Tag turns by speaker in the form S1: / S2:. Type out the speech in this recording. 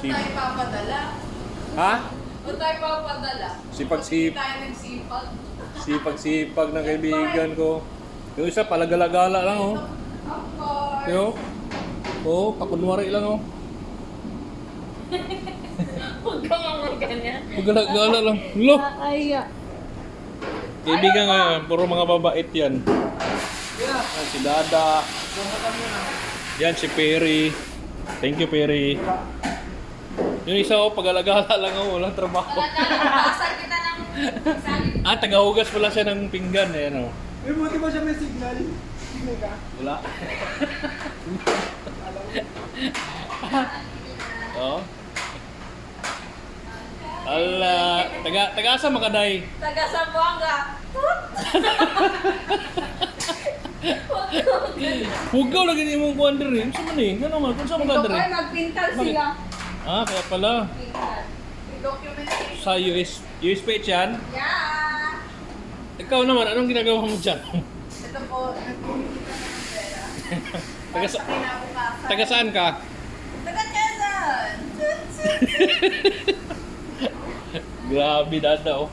S1: tayo papadala?
S2: Ha?
S1: Ba't tayo papadala?
S2: Sipag-sipag.
S1: Hindi tayo nagsipag.
S2: Sipag-sipag ng kaibigan ko. Yung isa, palagala-gala lang, oh.
S1: Of course.
S2: Yo. Oh, pakunwari lang, oh.
S1: Huwag ka nga ganyan.
S2: Pagala-gala lang. Lo!
S1: Nakakaya.
S2: Kaibigan nga, puro mga babait yan. Yan, si Dada. Yan, si Perry. Thank you, Perry. Yung isa, oh, pag-alagala lang, oh. Walang trabaho.
S1: Talaga, kita ng salit.
S2: Ah, tagahugas pala siya ng pinggan, eh, no?
S3: May buti ba siya may signal? Signal ka?
S2: Wala. Oh. Ala, taga-asa makaday.
S1: Taga Zamboanga.
S2: Hugaw lagi ni mong kuan diri. Unsa man ni? Ngano man? Unsa man ka diri?
S1: Magpintal
S2: Bakit?
S1: sila.
S2: Ah, kaya pala.
S1: Pintal. Documentation.
S2: Sa USB yan.
S1: Yeah.
S2: Ikaw naman, anong ginagawa mo dyan?
S1: Ito po, nagpumipita ng pera.
S2: Taga sa-
S1: Kinabukasan.
S2: Taga saan ka?
S1: Taga Quezon.
S2: Grabe, Dada, oh.